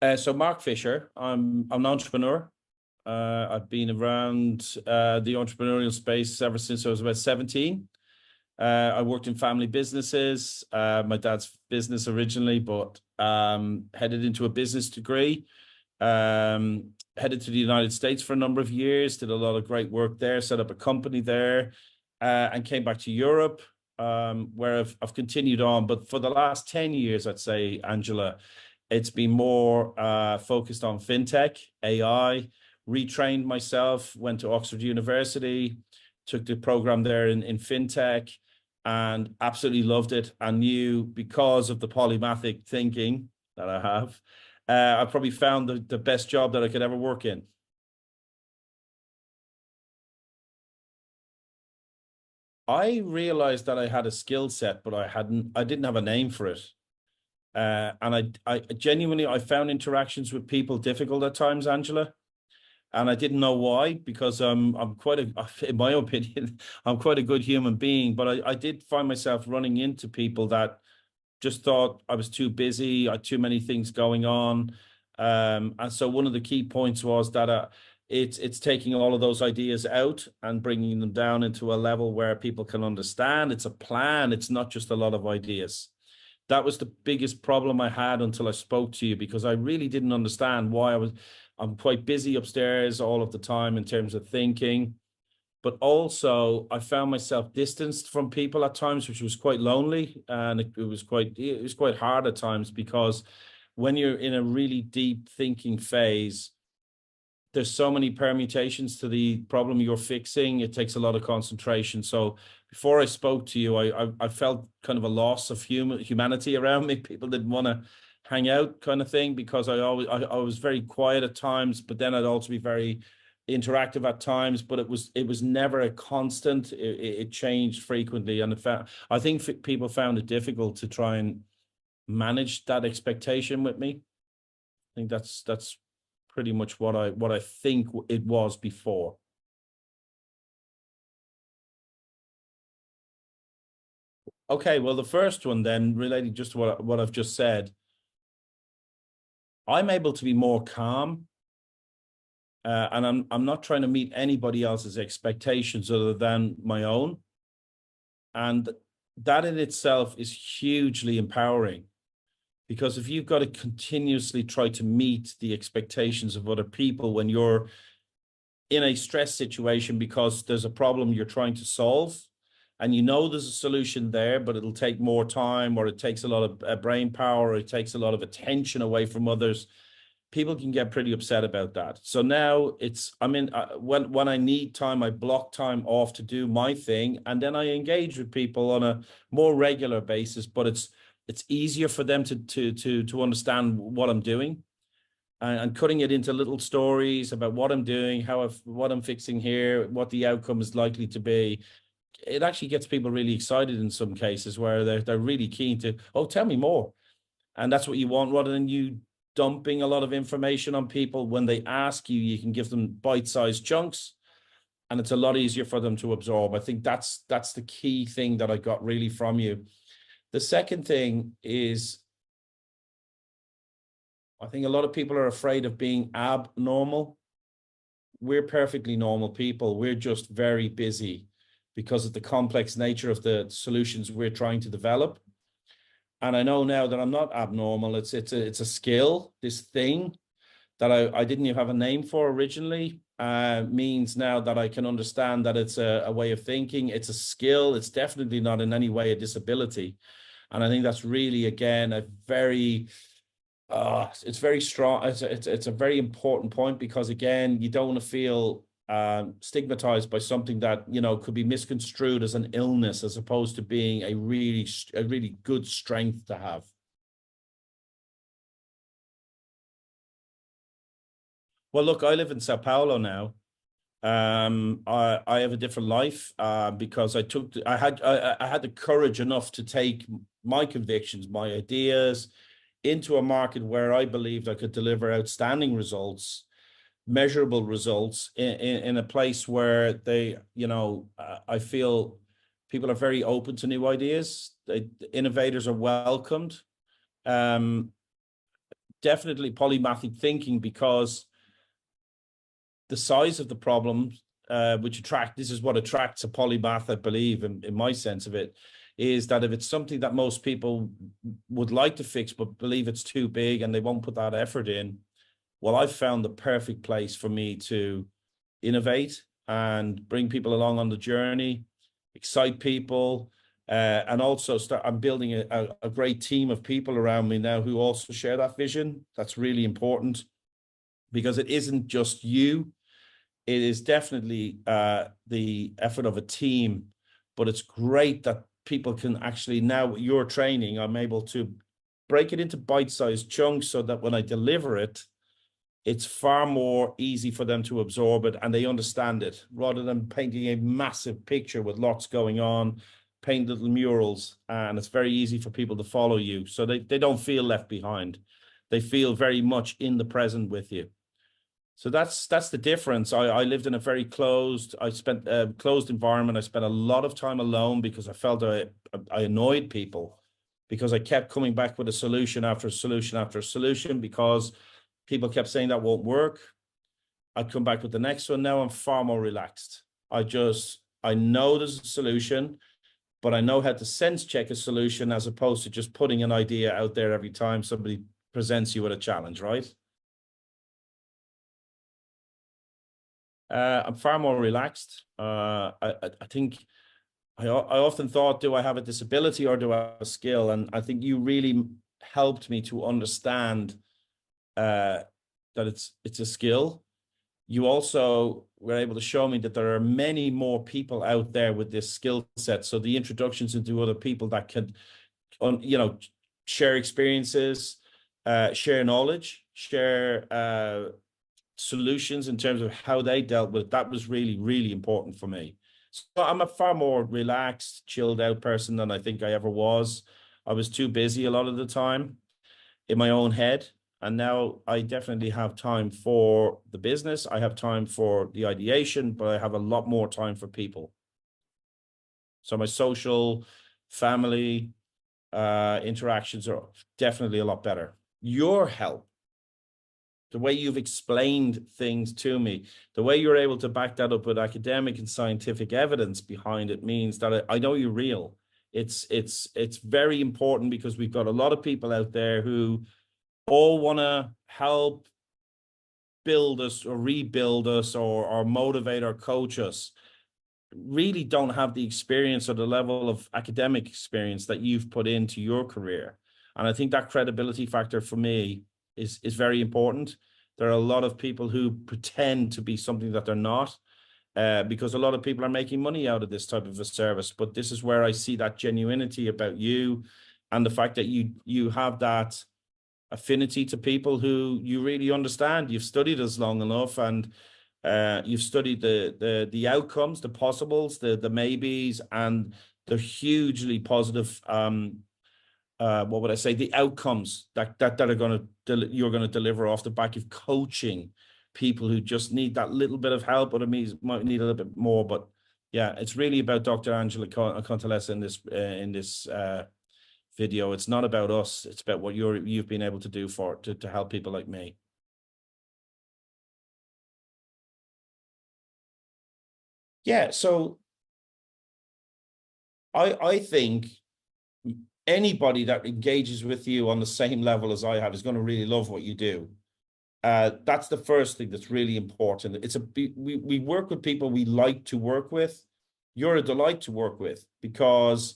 So Mark Fisher, I'm an entrepreneur. I've been around the entrepreneurial space ever since I was about 17. I worked in family businesses. My dad's business originally, but headed into a business degree. Headed to the United States for a number of years, did a lot of great work there, set up a company there, and came back to Europe, where I've continued on. But for the last 10 years, I'd say, Angela, it's been more focused on fintech, AI, retrained myself, went to Oxford University, took the program there in fintech, and absolutely loved it. I knew because of the polymathic thinking that I have, I probably found the best job that I could ever work in. I realized that I had a skill set, but I didn't have a name for it. And I genuinely, I found interactions with people difficult at times, Angela, and I didn't know why, because I'm quite a, in my opinion, I'm quite a good human being, but I did find myself running into people that just thought I was too busy, I had too many things going on. And so one of the key points was that it's taking all of those ideas out and bringing them down into a level where people can understand. It's a plan. It's not just a lot of ideas. That was the biggest problem I had until I spoke to you, because I really didn't understand why I'm quite busy upstairs all of the time in terms of thinking, but also I found myself distanced from people at times, which was quite lonely, and it was quite hard at times, because when you're in a really deep thinking phase, there's so many permutations to the problem you're fixing. It takes a lot of concentration. So before I spoke to you, I felt kind of a loss of humanity around me. People didn't want to hang out, kind of thing, because I was very quiet at times, but then I'd also be very interactive at times. But it was never a constant. It changed frequently, and I think people found it difficult to try and manage that expectation with me. I think that's pretty much what I think it was before. Okay, well, the first one then, relating just to what I've just said, I'm able to be more calm, and I'm not trying to meet anybody else's expectations other than my own, and that in itself is hugely empowering. Because if you've got to continuously try to meet the expectations of other people when you're in a stress situation because there's a problem you're trying to solve, and you know there's a solution there, but it'll take more time, or it takes a lot of brain power, or it takes a lot of attention away from others, people can get pretty upset about that. So now when I need time, I block time off to do my thing, and then I engage with people on a more regular basis. But it's easier for them to understand what I'm doing, and cutting it into little stories about what I'm doing, what I'm fixing here, what the outcome is likely to be. It actually gets people really excited in some cases, where they're really keen to, oh, tell me more. And that's what you want, rather than you dumping a lot of information on people. When they ask you, you can give them bite-sized chunks, and it's a lot easier for them to absorb. I think that's the key thing that I got really from you. The second thing is, I think a lot of people are afraid of being abnormal. We're perfectly normal people. We're just very busy because of the complex nature of the solutions we're trying to develop. And I know now that I'm not abnormal. It's a skill. This thing that I didn't even have a name for originally means now that I can understand that it's a way of thinking. It's a skill. It's definitely not in any way a disability. And I think that's really, again, it's very strong. It's a very important point, because again, you don't want to feel stigmatized by something that, could be misconstrued as an illness, as opposed to being a really good strength to have. Well, look, I live in Sao Paulo now. I have a different life because I had the courage enough to take my convictions, my ideas, into a market where I believed I could deliver outstanding results, measurable results, in a place where I feel people are very open to new ideas. Innovators are welcomed. Um, definitely polymathic thinking, because the size of the problem, this is what attracts a polymath, I believe, in my sense of it, is that if it's something that most people would like to fix, but believe it's too big and they won't put that effort in, well, I've found the perfect place for me to innovate and bring people along on the journey, excite people, and also I'm building a great team of people around me now who also share that vision. That's really important, because it isn't just you. It is definitely the effort of a team, but it's great that people can actually, now with your training, I'm able to break it into bite-sized chunks so that when I deliver it, it's far more easy for them to absorb it and they understand it, rather than painting a massive picture with lots going on, paint little murals, and it's very easy for people to follow you. So they don't feel left behind. They feel very much in the present with you. So that's the difference. I lived in a very closed environment. I spent a lot of time alone because I felt I annoyed people, because I kept coming back with a solution after a solution after a solution, because people kept saying that won't work. I'd come back with the next one. Now I'm far more relaxed. I know there's a solution, but I know how to sense check a solution, as opposed to just putting an idea out there every time somebody presents you with a challenge, right? I'm far more relaxed. I think I often thought, do I have a disability or do I have a skill? And I think you really helped me to understand that it's a skill. You also were able to show me that there are many more people out there with this skill set. So the introductions into other people that can, share experiences, share knowledge, share solutions in terms of how they dealt with it, that was really, really important for me. So I'm a far more relaxed, chilled out person than I think I ever was. I was too busy a lot of the time in my own head. And now I definitely have time for the business. I have time for the ideation, but I have a lot more time for people. So my social, family, interactions are definitely a lot better. Your help, the way you've explained things to me, the way you're able to back that up with academic and scientific evidence behind it, means that I know you're real. It's very important, because we've got a lot of people out there who all want to help build us or rebuild us or motivate or coach us, really don't have the experience or the level of academic experience that you've put into your career. And I think that credibility factor for me is very important. There are a lot of people who pretend to be something that they're not, because a lot of people are making money out of this type of a service. But this is where I see that genuinity about you, and the fact that you have that affinity to people who you really understand. You've studied us long enough, and you've studied the outcomes, the possibles, the maybes, and the hugely positive what would I say, the outcomes that are going to you're going to deliver off the back of coaching people who just need that little bit of help, or might need a little bit more. But yeah, it's really about Dr. Angela Contalessa in this video. It's not about us. It's about what you've been able to do to help people like me. Yeah, so I think anybody that engages with you on the same level as I have is going to really love what you do. That's the first thing that's really important. We work with people we like to work with. You're a delight to work with, because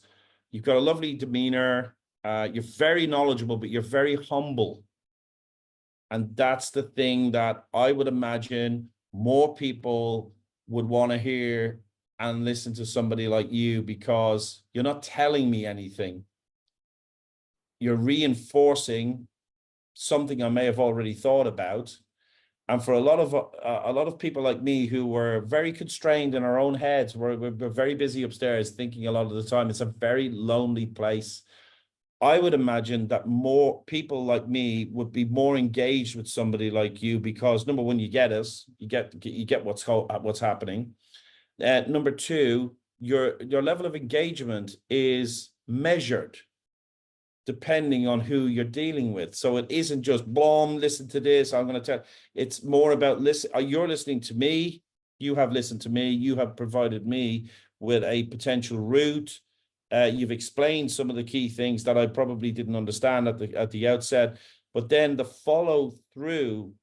you've got a lovely demeanor. You're very knowledgeable, but you're very humble. And that's the thing that I would imagine more people would want to hear and listen to somebody like you, because you're not telling me anything. You're reinforcing something I may have already thought about. And for a lot of people like me who were very constrained in our own heads, we're very busy upstairs thinking a lot of the time. It's a very lonely place. I would imagine that more people like me would be more engaged with somebody like you, because number one, you get us, you get what's happening. Number two, your level of engagement is measured. depending on who you're dealing with. So it isn't just, boom, listen to this, I'm going to tell. It's more about, listen, you're listening to me, you have listened to me, you have provided me with a potential route. You've explained some of the key things that I probably didn't understand at the outset, but then the follow through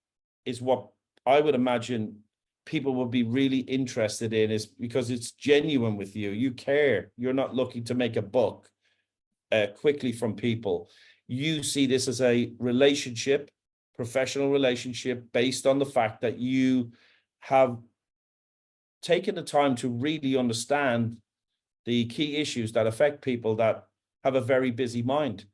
is what I would imagine people would be really interested in, is because it's genuine with you. You care. You're not looking to make a buck quickly from people. You see this as a relationship, professional relationship, based on the fact that you have taken the time to really understand the key issues that affect people that have a very busy mind.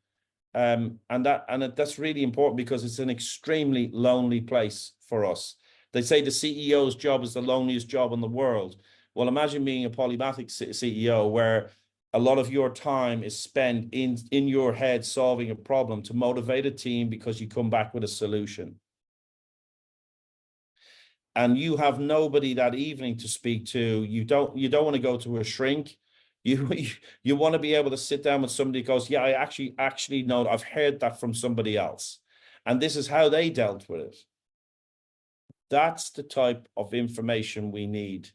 And that's really important, because it's an extremely lonely place for us. They say the CEO's job is the loneliest job in the world. Well, imagine being a polymathic CEO, where a lot of your time is spent in your head solving a problem to motivate a team because you come back with a solution. And you have nobody that evening to speak to. You don't want to go to a shrink. You want to be able to sit down with somebody who goes, yeah, I actually know, I've heard that from somebody else, and this is how they dealt with it. That's the type of information we need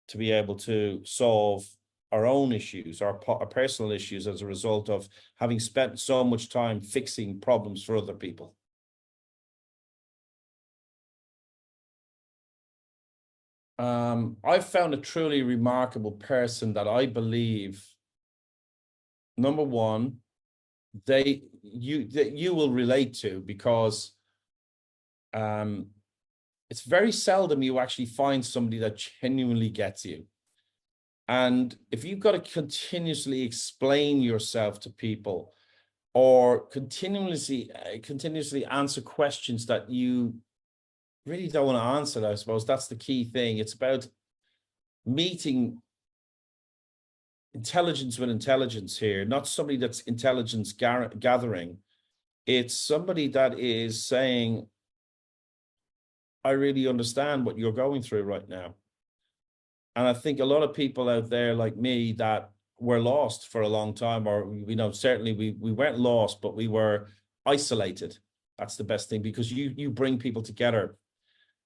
to be able to solve our own issues, our personal issues, as a result of having spent so much time fixing problems for other people. I've found a truly remarkable person that I believe, number one, that you will relate to, because it's very seldom you actually find somebody that genuinely gets you. And if you've got to continuously explain yourself to people, or continuously answer questions that you really don't want to answer, I suppose that's the key thing. It's about meeting intelligence with intelligence here, not somebody that's intelligence gathering. It's somebody that is saying, I really understand what you're going through right now. And I think a lot of people out there like me that were lost for a long time, or, certainly we weren't lost, but we were isolated. That's the best thing, because you bring people together.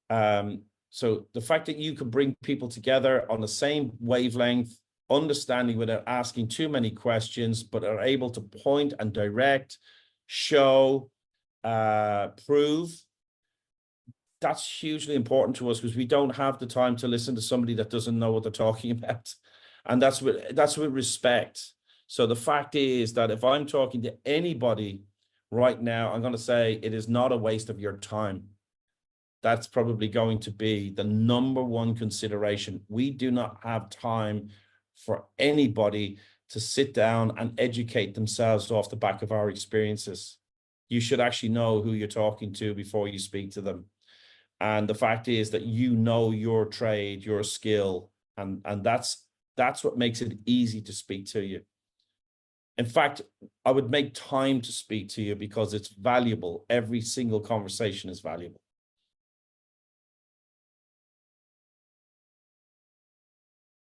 So the fact that you can bring people together on the same wavelength, understanding without asking too many questions, but are able to point and direct, show, prove, that's hugely important to us, because we don't have the time to listen to somebody that doesn't know what they're talking about. And that's with respect. So the fact is that if I'm talking to anybody right now, I'm going to say it is not a waste of your time. That's probably going to be the number one consideration. We do not have time for anybody to sit down and educate themselves off the back of our experiences. You should actually know who you're talking to before you speak to them. And the fact is that you know your trade, your skill, and that's what makes it easy to speak to you. In fact, I would make time to speak to you, because it's valuable. Every single conversation is valuable.